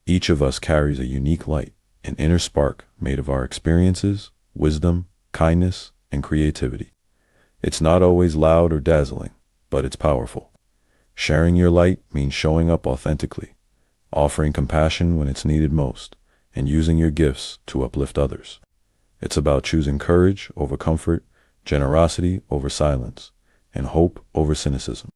Each of us carries a unique light, an inner spark made of our experiences, wisdom, kindness, and creativity. It's not always loud or dazzling, but it's powerful. Sharing your light means showing up authentically, offering compassion when it's needed most, and using your gifts to uplift others. It's about choosing courage over comfort, generosity over silence, and hope over cynicism.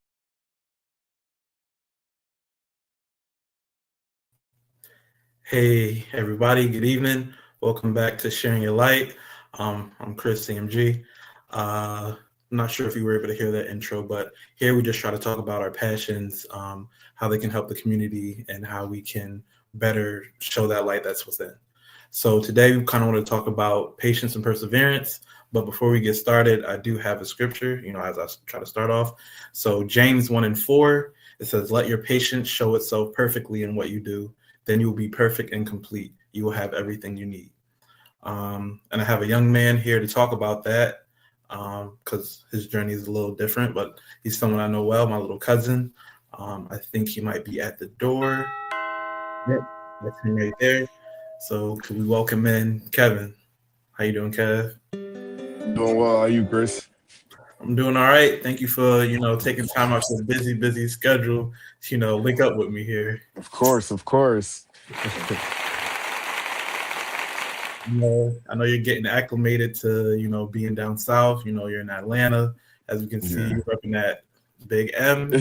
Hey, everybody, good evening. Welcome back to Sharing Your Light. I'm Chris CMG. I'm not sure if you were able to hear that intro, but here we just try to talk about our passions, how they can help the community, and how we can better show that light that's within. So today we kind of want to talk about patience and perseverance. But before we get started, I do have a scripture, as I try to start off. So James 1:4, it says, "Let your patience show itself perfectly in what you do. Then you will be perfect and complete. You will have everything you need." And I have a young man here to talk about that because his journey is a little different, but he's someone I know well, my little cousin. I think he might be at the door. Yep, that's him right there. So could we welcome in Kevin? How you doing, Kev? Doing well. How you, Chris? I'm doing all right. Thank you for taking time out your busy schedule. To, link up with me here. Of course, of course. I know you're getting acclimated to being down south. You're in Atlanta, as we can see. Yeah. You're up in that Big M.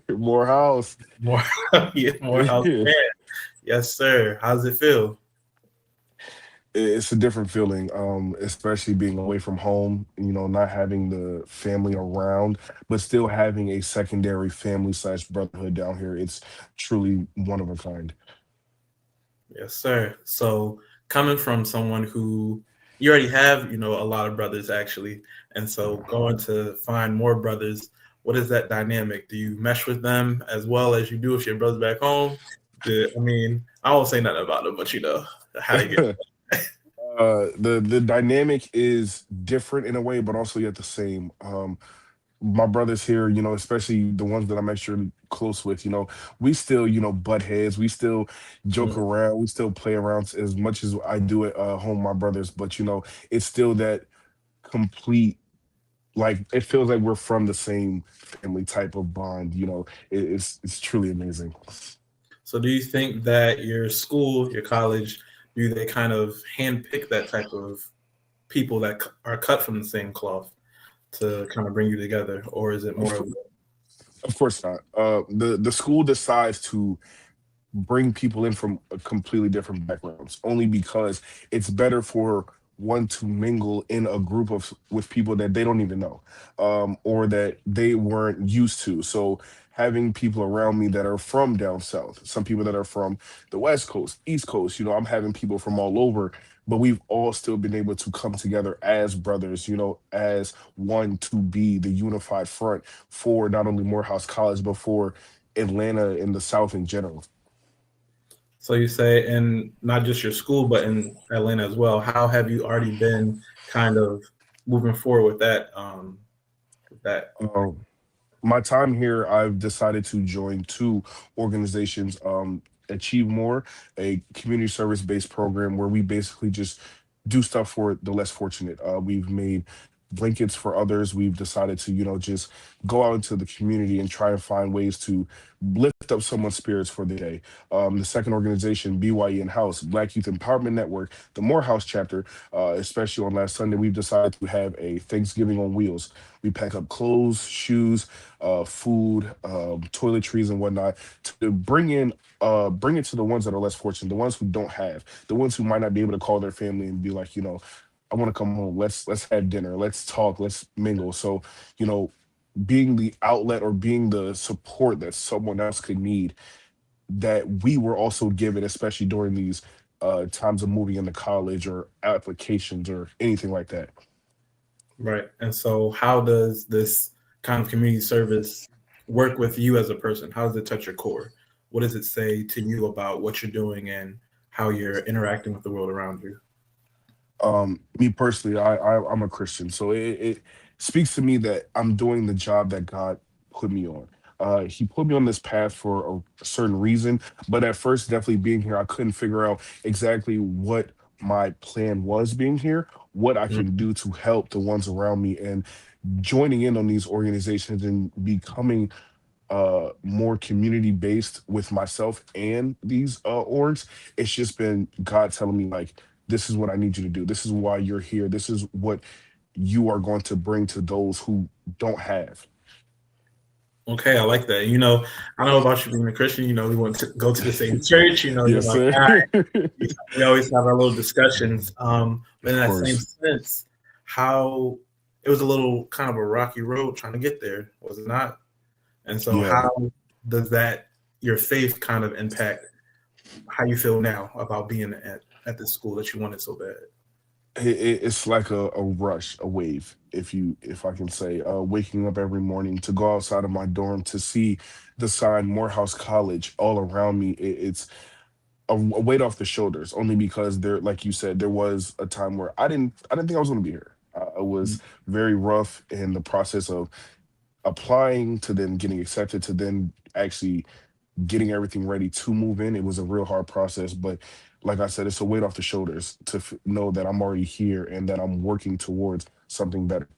Morehouse. More yeah, more house Yeah. man. Yes, sir. How does it feel? It's a different feeling, especially being away from home, not having the family around, but still having a secondary family slash brotherhood down here. It's truly one of a kind. Yes, sir. So coming from someone who you already have, a lot of brothers actually, and so going to find more brothers, what is that dynamic? Do you mesh with them as well as you do with your brothers back home? I won't say nothing about them, but how they get. The dynamic is different in a way, but also yet the same. My brothers here, especially the ones that I'm extra close with, we still, butt heads. We still joke Mm. around. We still play around as much as I do at home, my brothers. But it's still that complete. Like it feels like we're from the same family type of bond. It's truly amazing. So do you think that your school, your college, do they kind of handpick that type of people that are cut from the same cloth to kind of bring you together, or is it Of, more of of course not. The school decides to bring people in from completely different backgrounds only because it's better for one to mingle in a group of with people that they don't even know, or that they weren't used to. So having people around me that are from down south, some people that are from the west coast, east coast, I'm having people from all over, but we've all still been able to come together as brothers, as one to be the unified front for not only Morehouse College but for Atlanta and the south in general. so you say, and not just your school, but in Atlanta as well. How have you already been kind of moving forward with that? With that. Um, my time here, I've decided to join two organizations. Achieve More, a community service based program where we basically just do stuff for the less fortunate. We've made blankets for others. We've decided to, just go out into the community and try and find ways to lift up someone's spirits for the day. The second organization, BYE in House, Black Youth Empowerment Network, the Morehouse chapter, especially on last Sunday, we've decided to have a Thanksgiving on Wheels. We pack up clothes, shoes, food, toiletries, and whatnot to bring it to the ones that are less fortunate, the ones who don't have, the ones who might not be able to call their family and be like, I want to come home. Let's have dinner. Let's talk. Let's mingle. So, you know, being the outlet or being the support that someone else could need that we were also given, especially during these times of moving into college or applications or anything like that. Right. And so, how does this kind of community service work with you as a person? How does it touch your core? What does it say to you about what you're doing and how you're interacting with the world around you? Me personally, I'm a Christian, so it speaks to me that I'm doing the job that God put me on. He put me on this path for a certain reason. But at first, definitely being here, I couldn't figure out exactly what my plan was being here, what I can Mhm. do to help the ones around me, and joining in on these organizations and becoming more community based with myself and these orgs. It's just been God telling me, like, this is what I need you to do, this is why you're here, this is what you are going to bring to those who don't have. Okay, I like that. I know about you being a Christian. We want to go to the same church. You're Yes, my sir. guy. We always have our little discussions. But in Of that same course. sense, how it was a little kind of a rocky road trying to get there, was it not? And so, Yeah. how does that your faith kind of impact how you feel now about being at this school that you wanted so bad? It's like a rush, a wave, if I can say. Waking up every morning to go outside of my dorm to see the sign Morehouse College all around me. It's a weight off the shoulders, only because there, like you said, there was a time where I didn't think I was going to be here. I was very rough in the process of applying to then getting accepted to then actually getting everything ready to move in. It was a real hard process, but like I said, it's a weight off the shoulders to know that I'm already here and that I'm working towards something better.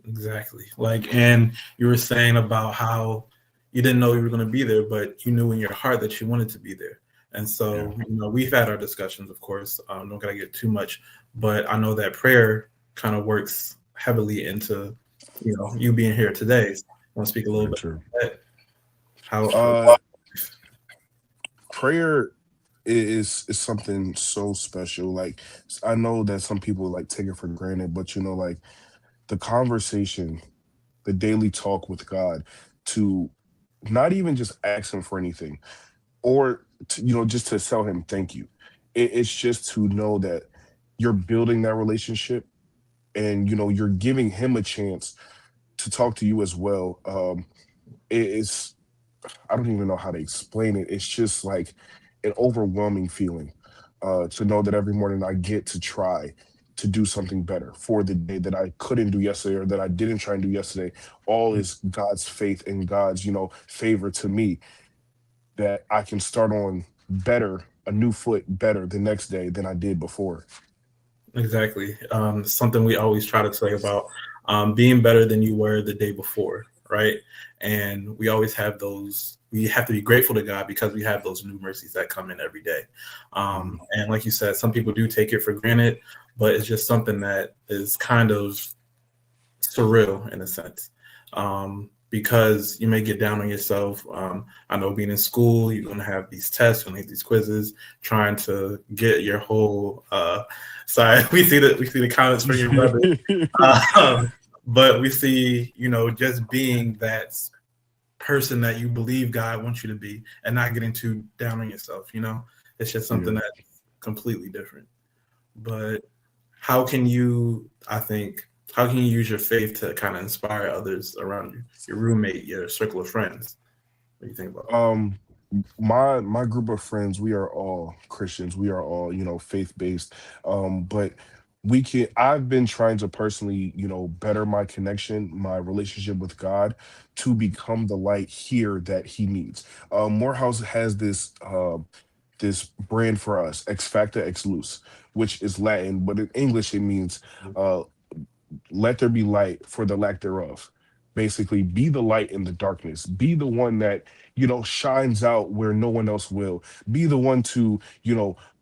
Exactly. And you were saying about how you didn't know you were going to be there, but you knew in your heart that you wanted to be there. And Yeah, so, we've had our discussions, of course. Don't gotta get too much, but I know that prayer kind of works heavily into, you being here today. So I want to speak a little very bit true. about that. How? Uh, prayer is something so special. Like, I know that some people like take it for granted, but like the conversation, the daily talk with God, to not even just ask Him for anything, or to, just to tell Him thank you. It's just to know that you're building that relationship, and you're giving Him a chance to talk to you as well. It's, I don't even know how to explain it. It's just like an overwhelming feeling, to know that every morning I get to try to do something better for the day that I couldn't do yesterday or that I didn't try and do yesterday. All is God's faith and God's, favor to me, that I can start on better, a new foot better the next day than I did before. Exactly. Something we always try to say about being better than you were the day before, right? And we always have those. We have to be grateful to God because we have those new mercies that come in every day. Mhm. And like you said, some people do take it for granted, but it's just something that is kind of surreal in a sense. Because you may get down on yourself. I know being in school, you're going to have these tests, you're going to have these quizzes, trying to get your whole. Sorry, we see the comments from your brother, um, but we see just being that person that you believe God wants you to be, and not getting too down on yourself. It's just something Yeah. that's completely different. But how can you? I think how can you use your faith to kind of inspire others around you, your roommate, your circle of friends? What do you think about that? Um, my group of friends, we are all Christians. We are all, faith based. But I've been trying to personally, better my connection, my relationship with God, to become the light here that He needs. Morehouse has this brand for us, Ex Facta Ex Luz, which is Latin, but in English it means, uh, let there be light for the lack thereof. Basically, be the light in the darkness. Be the one that, shines out where no one else will. Be the one to,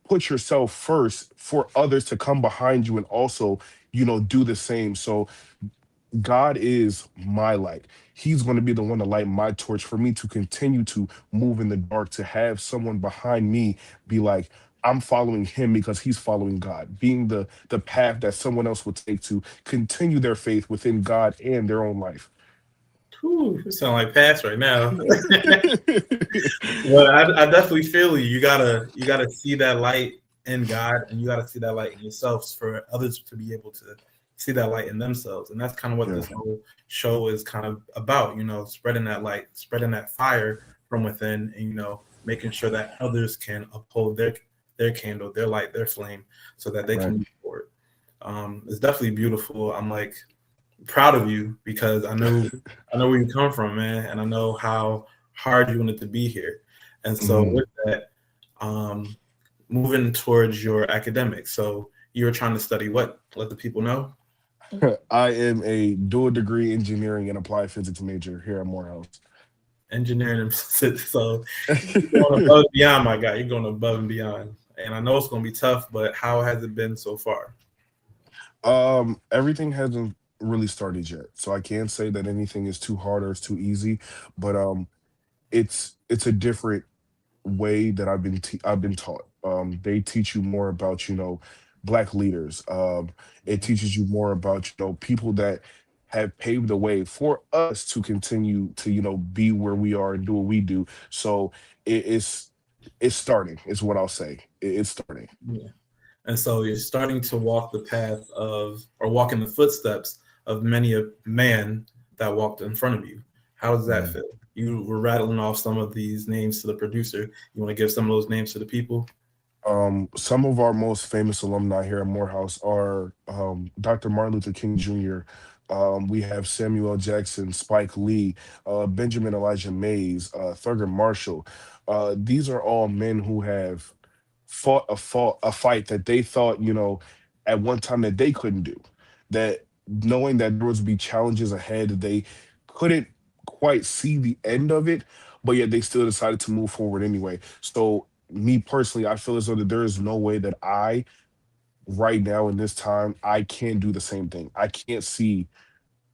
put yourself first for others to come behind you and also, do the same. So God is my light. He's going to be the one to light my torch for me to continue to move in the dark, to have someone behind me be like, I'm following him because he's following God, being the path that someone else would take to continue their faith within God and their own life. Whew, you sound like Pass right now. Well, I definitely feel you. You gotta see that light in God, and you gotta see that light in yourselves for others to be able to see that light in themselves. And that's kind of what Yeah, this whole show is kind of about. Spreading that light, spreading that fire from within, and making sure that others can uphold their candle, their light, their flame, so that they can right. move forward. It's definitely beautiful. I'm like, proud of you because I know where you come from, man, and I know how hard you wanted to be here. And so Mhm. with that, um, moving towards your academics. So you were trying to study what? Let the people know. I am a dual degree engineering and applied physics major here at Morehouse. Engineering and so you're going above and beyond, my guy. You're going above and beyond. And I know it's going to be tough, but how has it been so far? Everything hasn't really started yet, so I can't say that anything is too hard or it's too easy. But it's a different way that I've been taught. They teach you more about black leaders. It teaches you more about people that have paved the way for us to continue to be where we are and do what we do. So it's starting. Is what I'll say. It's starting. Yeah. And so you're starting to walk the path of, or walk in the footsteps of many a man that walked in front of you. How does that Mm. feel? You were rattling off some of these names to the producer. You want to give some of those names to the people? Some of our most famous alumni here at Morehouse are Dr. Martin Luther King Jr. We have Samuel L. Jackson, Spike Lee, Benjamin Elijah Mays, Thurgood Marshall. These are all men who have fought a fight that they thought, at one time that they couldn't do. That knowing that there was be challenges ahead, that they couldn't quite see the end of it, but yet they still decided to move forward anyway. So me personally, I feel as though that there is no way that I right now in this time I can do the same thing. I can't see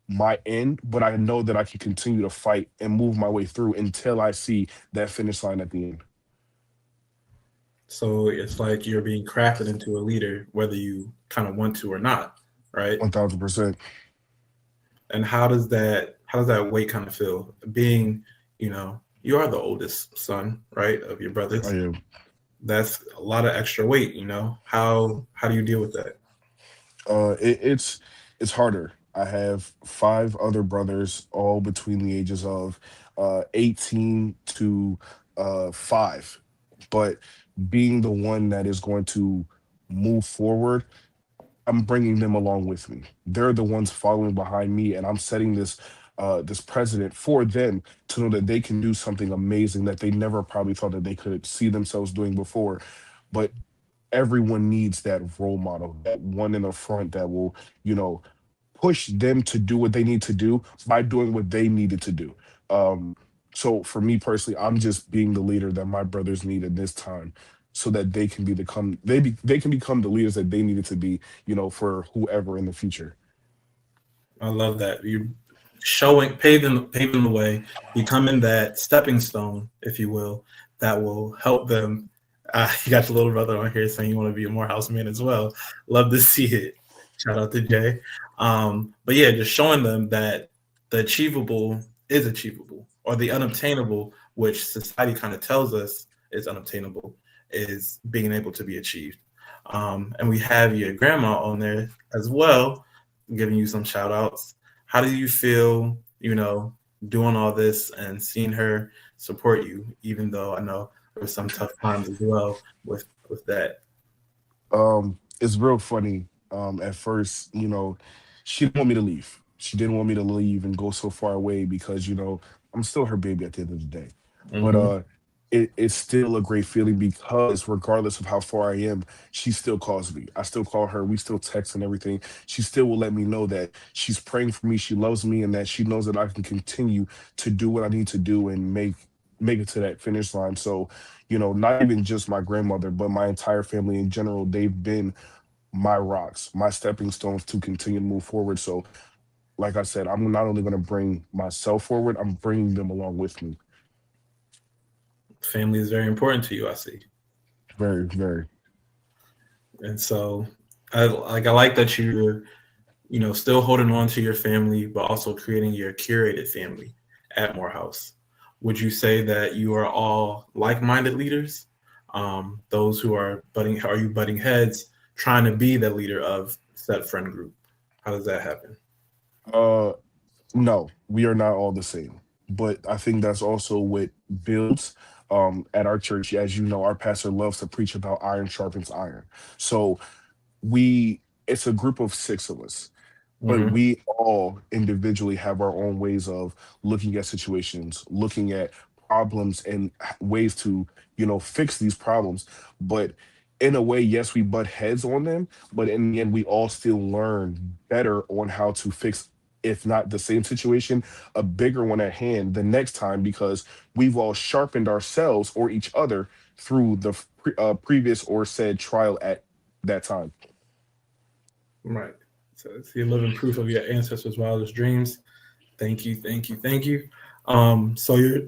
my end, but I know that I can continue to fight and move my way through until I see that finish line at the end. So it's like you're being crafted into a leader, whether you kind of want to or not, right? 1000%. And how does that weight kind of feel? Being, you are the oldest son, right, of your I brothers. am. That's a lot of extra weight. How do you deal with that? It's harder. I have five other brothers, all between the ages of 18 to 5. But being the one that is going to move forward, I'm bringing them along with me. They're the ones following behind me, and I'm setting this precedent for them to know that they can do something amazing that they never probably thought that they could see themselves doing before. But everyone needs that role model, that one in the front that will, you know, push them to do what they need to do by doing what they needed to do. Um, so for me personally, I'm just being the leader that my brothers need at this time, so that they can they can become the leaders that they needed to be, for whoever in the future. I love that. You showing paving the way, becoming that stepping stone, if you will, that will help them. You got your little brother on here saying you want to be a Morehouse man as well. Love to see it. Shout out to Jay. But yeah, just showing them that the achievable is achievable, or the unobtainable, which society kind of tells us is unobtainable, is being able to be achieved. And we have your grandma on there as well, giving you some shout outs. How do you feel, doing all this and seeing her support you, even though I know there were some tough times as well with that? It's real funny. At first, she didn't want me to leave. She didn't want me to leave and go so far away because, I'm still her baby at the end of the day. But Hmm. it's still a great feeling because regardless of how far I am, she still calls me. I still call her. We still text and everything. She still will let me know that she's praying for me. She loves me, and that she knows that I can continue to do what I need to do and make it to that finish line. So, not even just my grandmother, but my entire family in general, they've been my rocks, my stepping stones to continue to move forward. So, like I said, I'm not only going to bring myself forward, I'm bringing them along with me. Family is very important to you, I see. Very, very. And so I like that you're, still holding on to your family, but also creating your curated family at Morehouse. Would you say that you are all like-minded leaders? Those who are you butting heads, trying to be the leader of said friend group? How does that happen? Uh, no, we are not all the same. But I think that's also what builds at our church. As you know, our pastor loves to preach about iron sharpens iron. So it's a group of 6 of us. but Hmm. we all individually have our own ways of looking at situations, looking at problems and ways to, fix these problems. But in a way, yes, we butt heads on them, but in the end, we all still learn better on how to fix, if not the same situation, a bigger one at hand the next time, because we've all sharpened ourselves or each other through the previous or said trial at that time. Right. So it's the living proof of your ancestors' wildest dreams. Thank you, thank you, thank you. So you're,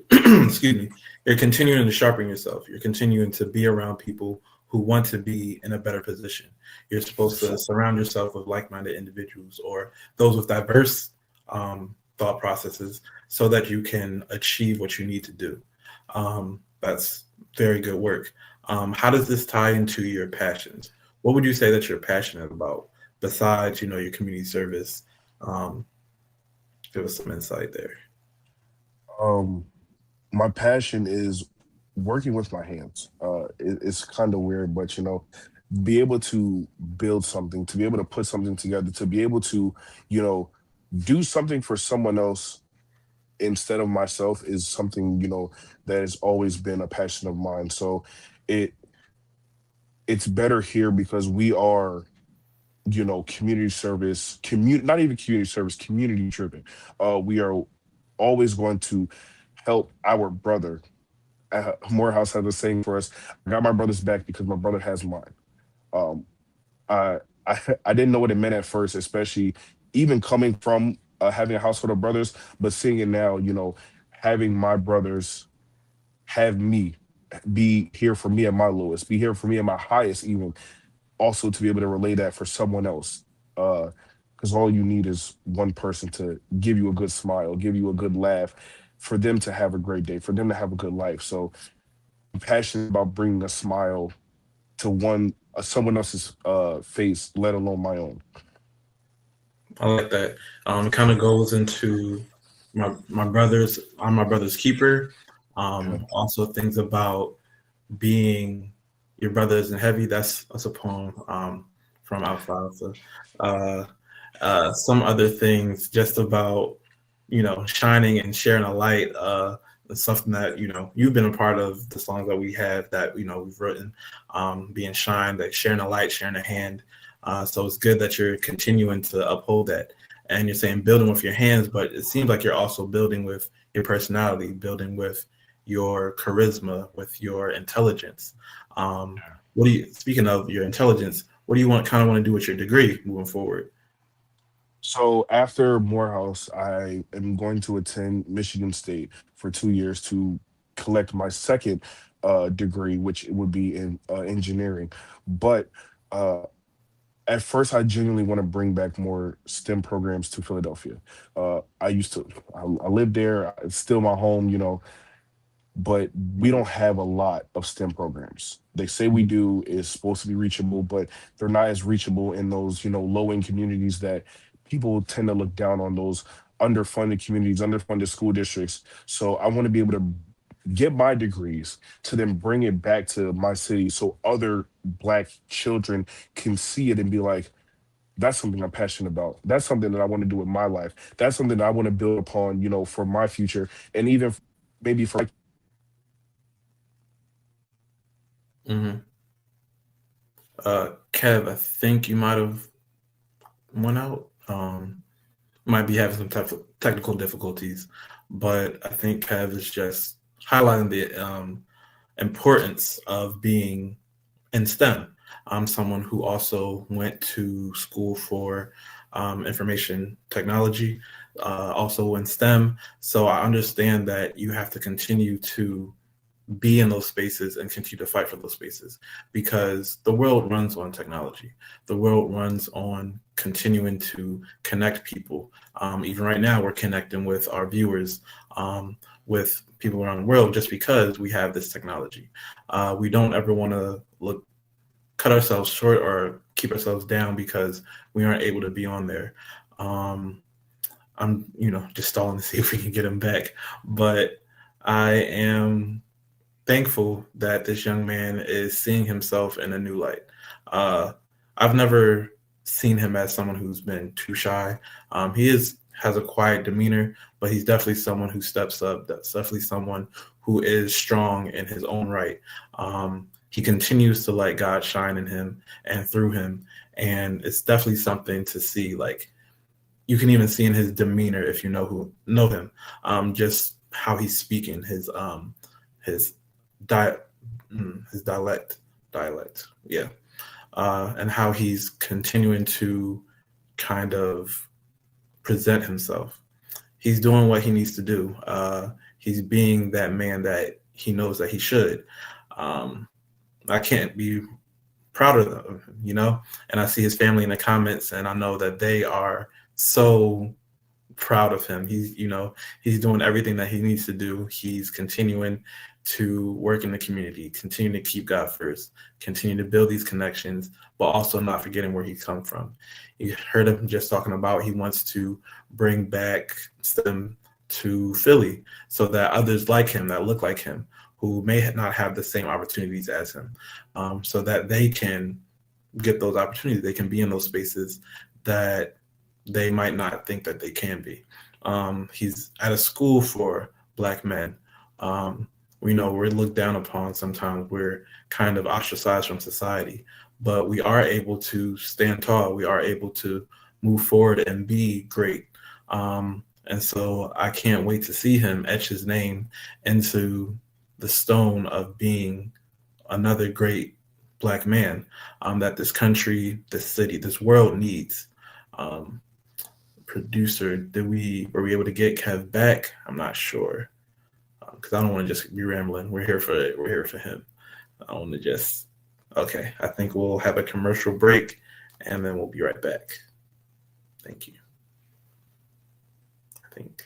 excuse me, you're continuing to sharpen yourself. You're continuing to be around people who want to be in a better position. You're supposed to surround yourself with like-minded individuals or those with diverse thought processes so that you can achieve what you need to do. That's very good work. How does this tie into your passions? What would you say that you're passionate about besides, your community service? Um, Give us some insight there. Um, my passion is working with my hands. It's kind of weird, but be able to build something, to be able to put something together, to be able to, you know, do something for someone else instead of myself is something, that has always been a passion of mine. So it it's better here because we are, community service, not even community service, community driven. We are always going to help our brother. Morehouse has a saying for us: "I got my brother's back because my brother has mine." Um, I, I didn't know what it meant at first, especially even coming from having a household of brothers, but seeing it now, having my brothers have me, be here for me at my lowest, be here for me at my highest, even also to be able to relay that for someone else. Because all you need is one person to give you a good smile, give you a good laugh, for them to have a great day, for them to have a good life. So I'm passionate about bringing a smile to someone else's face, let alone my own. I like that. It kind of goes into my brother's. I'm my brother's keeper. Yeah. Also things about being your brother isn't heavy. That's a poem from Alfalfa. Uh, some other things just about shining and sharing a light. It's something that you've been a part of the songs that we have that we've written. Being shine, like sharing a light, sharing a hand. So it's good that you're continuing to uphold that. And you're saying building with your hands, but it seems like you're also building with your personality, building with your charisma, with your intelligence. What do you? Speaking of your intelligence, what do you want to do with your degree moving forward? So after Morehouse, I am going to attend Michigan State for 2 years to collect my second degree, which would be in engineering. But uh, at first, I genuinely want to bring back more STEM programs to Philadelphia. I lived there. It's still my home, but we don't have a lot of STEM programs. They say we do is supposed to be reachable, but they're not as reachable in those, low end communities that people tend to look down on, those underfunded communities, underfunded school districts. So I want to be able to get my degrees to then bring it back to my city so other Black children can see it and be like, that's something I'm passionate about. That's something that I want to do with my life. That's something that I want to build upon, for my future, and even maybe for. Hmm. Kev, I think you might have went out. Might be having some type of technical difficulties, but I think Kev is just highlighting the importance of being in STEM. I'm someone who also went to school for information technology, also in STEM. So I understand that you have to continue to be in those spaces and continue to fight for those spaces because the world runs on technology. The world runs on continuing to connect people. Even right now, we're connecting with our viewers, with people around the world, just because we have this technology. We don't ever want to cut ourselves short or keep ourselves down because we aren't able to be on there. Um, I'm, just stalling to see if we can get him back, but I am thankful that this young man is seeing himself in a new light. Uh, I've never seen him as someone who's been too shy. He has a quiet demeanor, but he's definitely someone who steps up. That's definitely someone who is strong in his own right. He continues to let God shine in him and through him, and it's definitely something to see. Like, you can even see in his demeanor if you know him, just how he's speaking, his di- his dialect, yeah, and how he's continuing to kind of present himself. He's doing what he needs to do. He's being that man that he knows that he should. Um, I can't be prouder of him, And I see his family in the comments, and I know that they are so proud of him. He's doing everything that he needs to do. He's continuing to work in the community, continue to keep God first, continue to build these connections, but also not forgetting where he come from. You heard him just talking about he wants to bring back them to Philly so that others like him, that look like him, who may not have the same opportunities as him, so that they can get those opportunities. They can be in those spaces that they might not think that they can be. He's at a school for Black men. We know we're looked down upon sometimes. We're kind of ostracized from society, but we are able to stand tall. We are able to move forward and be great. And so I can't wait to see him etch his name into the stone of being another great Black man, that this country, this city, this world needs. Producer, were we able to get Kev back? I'm not sure, because I don't want to just be rambling. We're here for him. I want to just okay. I think we'll have a commercial break, and then we'll be right back. Thank you. I think.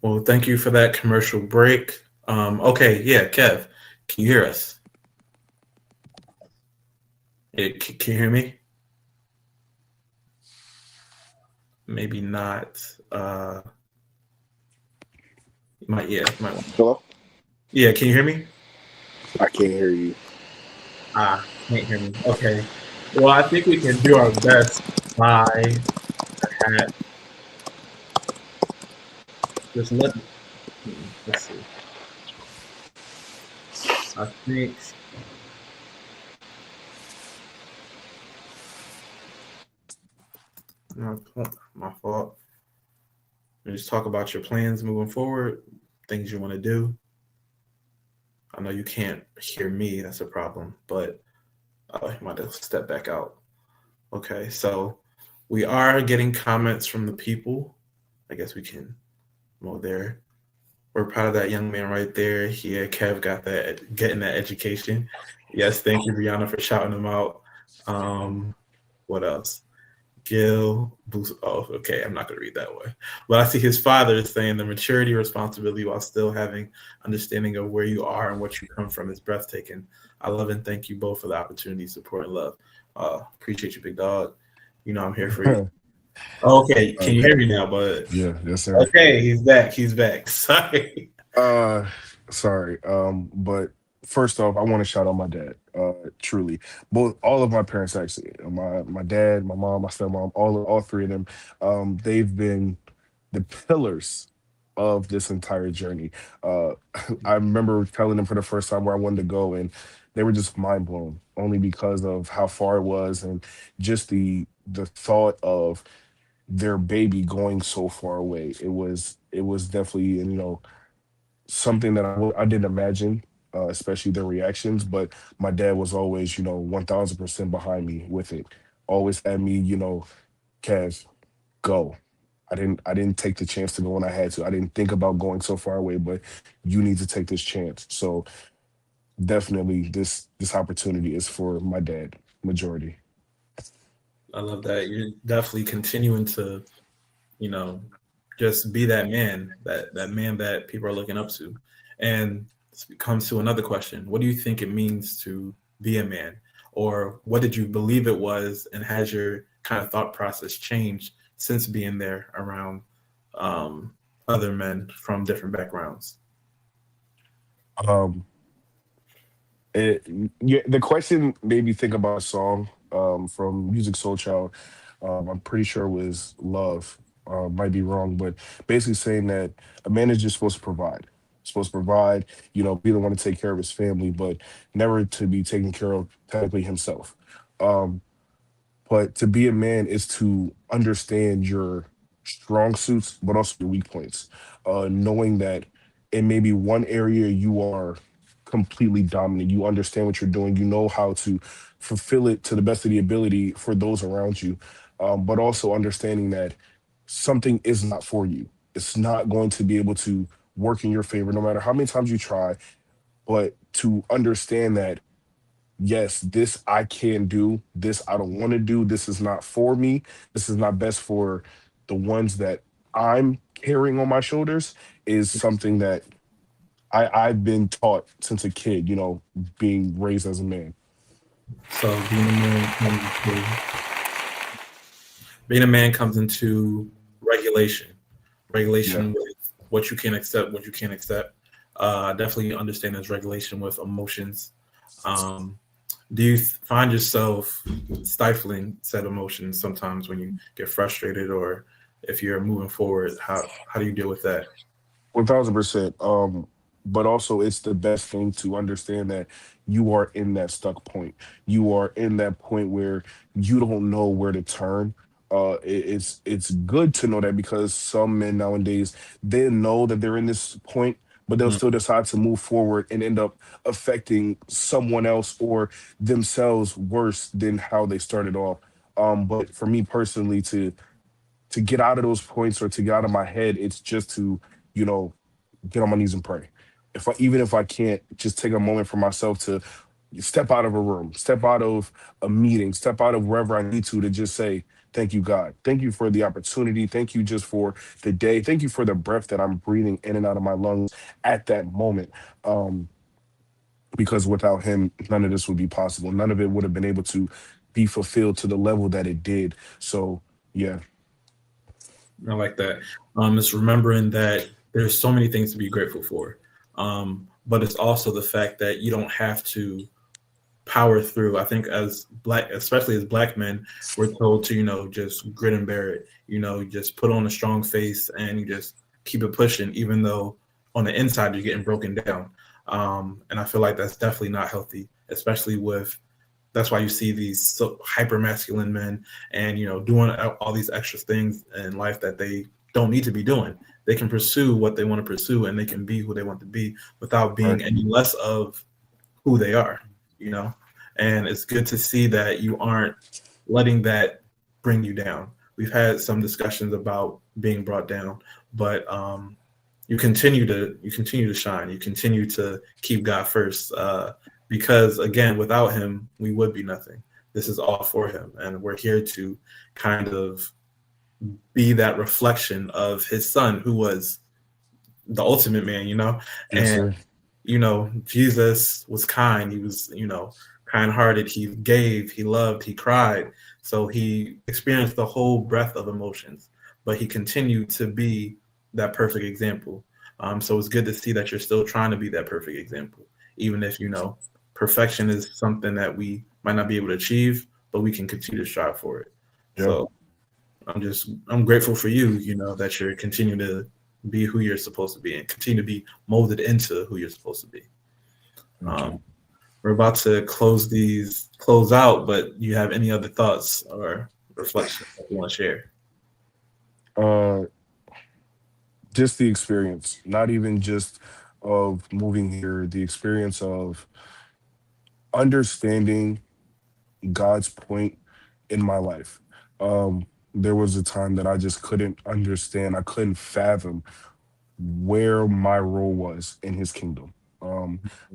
Well, thank you for that commercial break. Okay, yeah, Kev, can you hear us? Can you hear me? Maybe not. You might. Hello? Yeah, can you hear me? I can't hear you. Can't hear me. Okay. Well, I think we can do our best by perhaps just let's see. I think my fault. You just talk about your plans moving forward, things you want to do. I know you can't hear me. That's a problem, but I might have step back out. Okay, so we are getting comments from the people. I guess we can go there. We're proud of that young man right there. Yeah, Kev got that, getting that education. Yes, thank you, Brianna, for shouting him out. What else? Gil, oh, okay, I'm not going to read that way. But I see his father is saying the maturity, responsibility, while still having understanding of where you are and what you come from is breathtaking. I love and thank you both for the opportunity, support, and love. Appreciate you, big dog. I'm here for you. Okay, can you hear me now? But yeah, yes, sir. Okay, he's back. He's back. Sorry. Sorry. But first off, I want to shout out my dad. Truly, all of my parents actually, my dad, my mom, my stepmom, all three of them, they've been the pillars of this entire journey. I remember telling them for the first time where I wanted to go, and they were just mind blown, only because of how far it was and just the thought of their baby going so far away. It was definitely, and something that I didn't imagine, especially their reactions. But my dad was always, 1000% behind me with it. Always had me, Cash, go. I didn't take the chance to go when I had to. I didn't think about going so far away, but you need to take this chance. So definitely this opportunity is for my dad, majority. I love that. You're definitely continuing to, you know, just be that man, that man that people are looking up to. And it comes to another question. What do you think it means to be a man? Or what did you believe it was, and has your kind of thought process changed since being there around um, other men from different backgrounds? Um, it, yeah, the question made me think about a song from Music Soul Child. I'm pretty sure it was Love. Might be wrong, but basically saying that a man is just supposed to provide. Supposed to provide, be the one to take care of his family, but never to be taken care of technically himself. Um, but to be a man is to understand your strong suits, but also your weak points. Knowing that in maybe one area you are completely dominant, you understand what you're doing, you know how to fulfill it to the best of the ability for those around you, but also understanding that something is not for you. It's not going to be able to work in your favor, no matter how many times you try. But to understand that yes, this I can do, this I don't want to do, this is not for me, this is not best for the ones that I'm carrying on my shoulders is something that I've been taught since a kid, being raised as a man. So being a man comes into regulation, Yeah. regulation with what you can accept, what you can't accept. Definitely understand there's regulation with emotions. Um, do you find yourself stifling said emotions sometimes when you get frustrated, or if you're moving forward? How do you deal with that? 1000%. But also it's the best thing to understand that you are in that stuck point. You are in that point where you don't know where to turn. It's good to know that because some men nowadays they know that they're in this point, but they'll Mm. still decide to move forward and end up affecting someone else or themselves worse than how they started off. But for me personally, to get out of those points or to get out of my head, it's just to, you know, get on my knees and pray. Even if I can't, just take a moment for myself to step out of a room, step out of a meeting, step out of wherever I need to just say, thank you, God. Thank you for the opportunity. Thank you just for the day. Thank you for the breath that I'm breathing in and out of my lungs at that moment. Um, because without him, none of this would be possible. None of it would have been able to be fulfilled to the level that it did. So yeah. I like that. It's remembering that there's so many things to be grateful for, but it's also the fact that you don't have to power through. I think as black, especially as black men, we're told to, just grit and bear it. You just put on a strong face and you just keep it pushing, even though on the inside you're getting broken down. And I feel like that's definitely not healthy, especially with. That's why you see these so hyper masculine men and doing all these extra things in life that they don't need to be doing. They can pursue what they want to pursue and they can be who they want to be without Right. being any less of who they are, you know? And it's good to see that you aren't letting that bring you down. We've had some discussions about being brought down, but you continue to shine. You continue to keep God first, because again, without Him, we would be nothing. This is all for Him, and we're here to kind of be that reflection of His Son, who was the ultimate man, Yes, and sir. Jesus was kind. He was, kind-hearted. He gave, he loved, he cried. So he experienced the whole breadth of emotions, but he continued to be that perfect example. So it's good to see that you're still trying to be that perfect example, even if perfection is something that we might not be able to achieve, but we can continue to strive for it. Yeah. So I'm grateful for you, that you're continuing to be who you're supposed to be and continue to be molded into who you're supposed to be. Thank Um, you. we're about to close out, but you have any other thoughts or reflections that you want to share? Uh, just the experience, not even just of moving here, the experience of understanding God's point in my life. There was a time that I just couldn't understand, I couldn't fathom where my role was in his kingdom.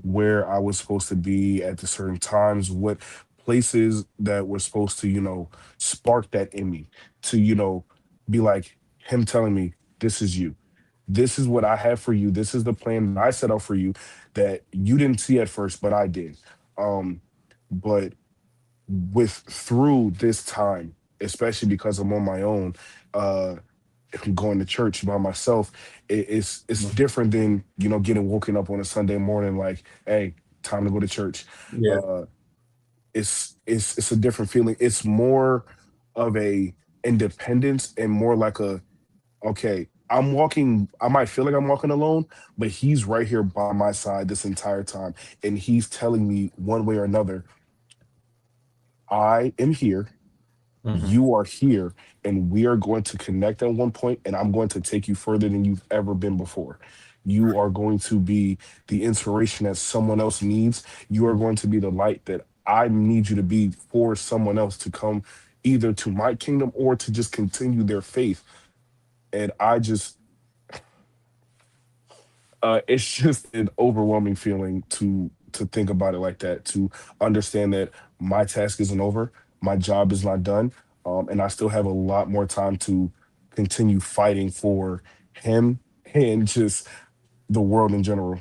where I was supposed to be at the certain times, what places that were supposed to, spark that in me to, be like him telling me, this is you. This is what I have for you. This is the plan that I set out for you that you didn't see at first, but I did. But with through this time, especially because I'm on my own, uh, going to church by myself, it's different than getting woken up on a Sunday morning like, hey, time to go to church. Yeah. Uh, it's a different feeling. It's more of a independence and more like a okay. I'm walking. I might feel like I'm walking alone, but he's right here by my side this entire time, and he's telling me one way or another, I am here. Mhm. You are here, and we are going to connect at one point, and I'm going to take you further than you've ever been before. You are going to be the inspiration that someone else needs. You are going to be the light that I need you to be for someone else to come either to my kingdom or to just continue their faith. And I just, it's just an overwhelming feeling to think about it like that, to understand that my task isn't over, my job is not done, and I still have a lot more time to continue fighting for him and just the world in general.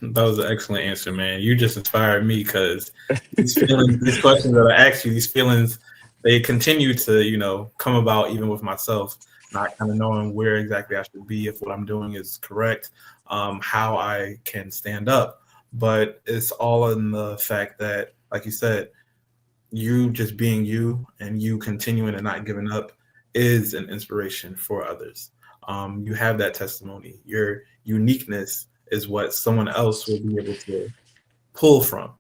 That was an excellent answer, man. You just inspired me because these feelings, these questions that I asked you, these feelings, they continue to, come about even with myself, not kind of knowing where exactly I should be, if what I'm doing is correct, how I can stand up. But it's all in the fact that, like you said, you just being you and you continuing and not giving up is an inspiration for others. You have that testimony. Your uniqueness is what someone else will be able to pull from,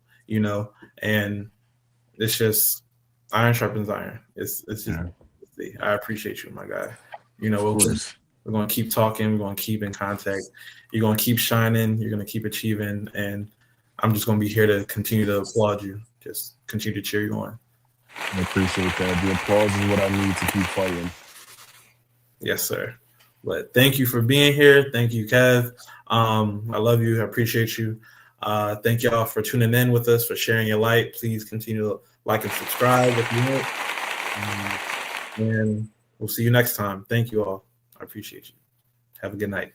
and it's just iron sharpens iron. It's just, Yeah, I appreciate you, my guy. of We're course. going to keep talking. We're going to keep in contact. You're going to keep shining. You're going to keep achieving. And I'm just going to be here to continue to applaud you. Just continue to cheer you on. I appreciate that. The applause is what I need to keep fighting. Yes, sir. But thank you for being here. Thank you, Kev. I love you. I appreciate you. Thank y'all for tuning in with us, for sharing your light. Please continue to like and subscribe if you want. And we'll see you next time. Thank you all. I appreciate you. Have a good night.